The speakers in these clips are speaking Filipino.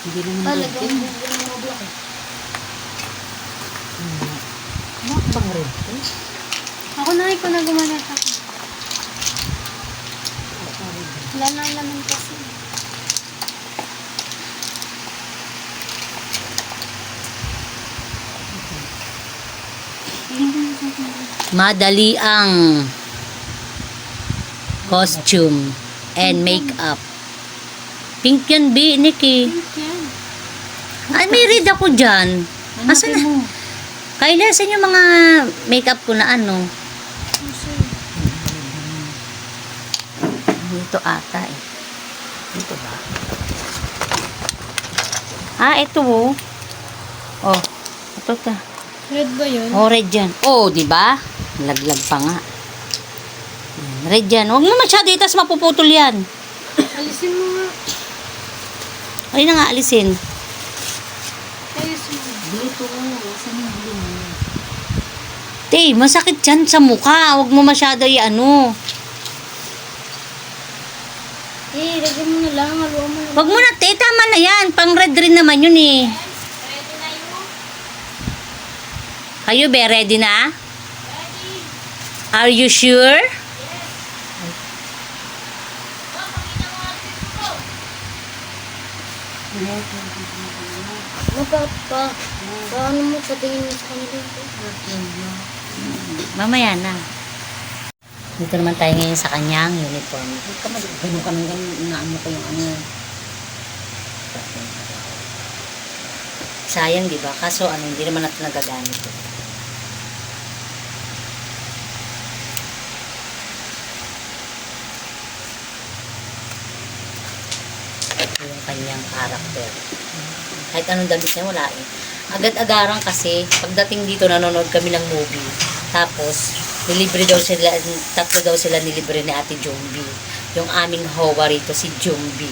Hindi naman Talagang din. bubong mo block eh. Bang red. Ako na ko na gumanap ako. Wala na naman kasi. Madali ang costume and makeup. Pink yan, B, Nikki. Yan. Ay, may read ako dyan. Asan na? Kailan sa inyo mga makeup ko na ano? Dito ata eh. Dito ba? Ah, ito oh. Oh, ito ta. Red ba yun? Oh, red yan. Oh, di ba? Laglag pa nga. Red yan. Huwag mo masyado itas, mapuputol yan. Alisin mo nga. Ay na nga, alisin. Alisin mo. Dito nga. Saan yung blue mo? Te, masakit yan sa mukha. Huwag mo masyado ano. Eh, lagyan mo na lang. Haluan mo na. Huwag mo na, te. Tama na yan. Pang red rin naman yun eh. Kayo be, ready na? Ready. Are you sure? Paano mo patingin mo sa kanila? Mamaya na. Dito naman tayo ngayon sa kanyang uniform. Ganun ka nang ganun. Inaano ko yung ano. Sayang, di ba? Kaso ano, hindi naman natin nagagamit. Ito yung kanyang character. Kahit anong damit niya, wala eh. Agad-agaran kasi, pagdating dito, nanonood kami ng movie. Tapos, nilibre daw sila, tatlo daw sila nilibre ni Ate Jumbi. Yung aming hawa rito, si Jumbi.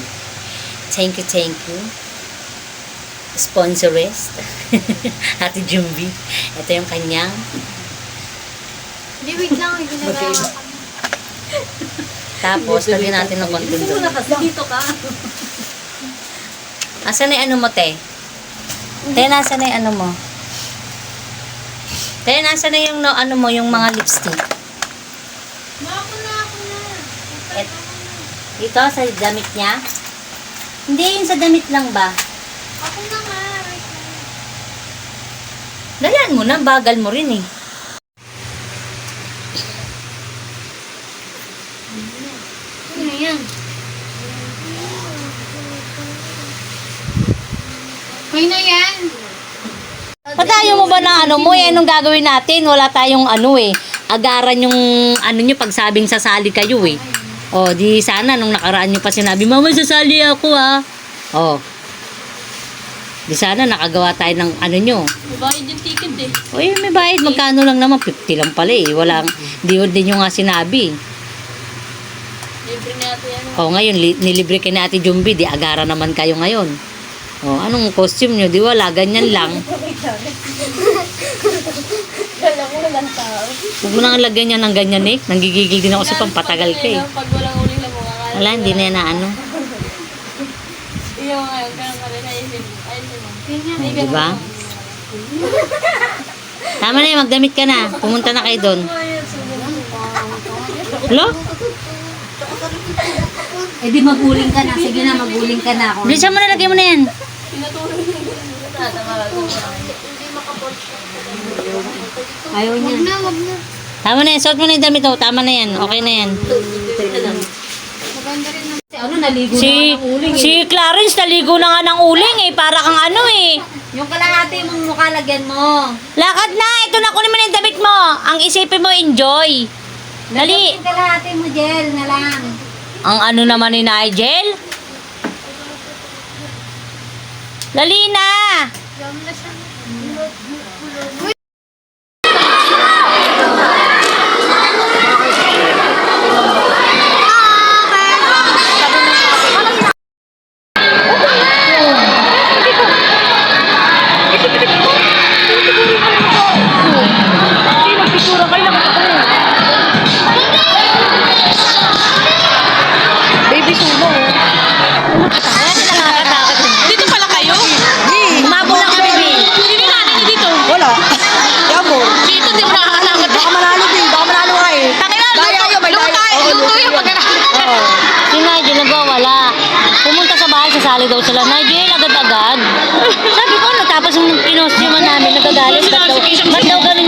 Thank you, thank you. Sponsorist. Ate Jumbi. Ito yung kanyang. Hindi, wait lang. Ginagawa ka. Tapos, lagyan natin ng konting doon. Dito ka. Asan na yung ano mo, te? Te, nasa na yung ano mo? Te, nasa na yung no, ano mo, yung mga lipstick? Ako na. Dito, sa damit niya? Hindi, yung sa damit lang ba? Ako na nga. Wait lang. Dalan mo na, bagal mo rin eh. Ano yan? Okay na yan. Patayo mo ba na ano mo? Eh, anong gagawin natin? Wala tayong ano eh. Agaran yung ano nyo pagsabing sasali kayo eh. O, di sana nung nakaraan nyo pa sinabi, Mama, sasali ako ah. O. Di sana nakagawa tayo ng ano nyo. Mabayad yung ticket eh. Uy, may bayad. Magkano lang naman? 50 lang pala eh. Walang, di nyo nga sinabi. Libre na ito yan. O, ngayon, nilibre kayo ni Ate Jumbi. Di agara naman kayo ngayon. O, anong costume nyo? Di wala, ganyan lang. Kala ko walang tao. Huwag mo nang lagyan niya ng ganyan eh. Nanggigigil din ako sa pampatagal ka eh. Pag walang uling na mukha ka. Wala, hindi na yan na ano. Iyo ngayon, ganun ka rin. Ayusin mo. O, di ba? Tama na yun, magdamit ka na. Pumunta na kayo doon. Hello? Eh di maguling ka na. Sige na, maguling ka na. Bilisan mo na, lagyan mo na yan. Ayaw niya. Wag na, wag na. Tama na yan, suot mo na yung damit. Tama na yan, okay na yan. Maganda rin naman. Ano, naligo na Si, ng uling eh. si Clarence, naligo na nga ng uling eh. Para kang ano eh. Yung kalahati mong mukha, lagyan mo. Lakad na, ito na, kunin mo na yung damit mo. Ang isipin mo, enjoy. Dali. Yung kalahati mo, gel na lang. Ang ano naman ni Nigel? Dali na. Dami na siya. nagagalit daw sila. Nigel, agad-agad. Sabi ko, ano, tapos yung pinost naman namin, nagagalit. Ba't daw ganun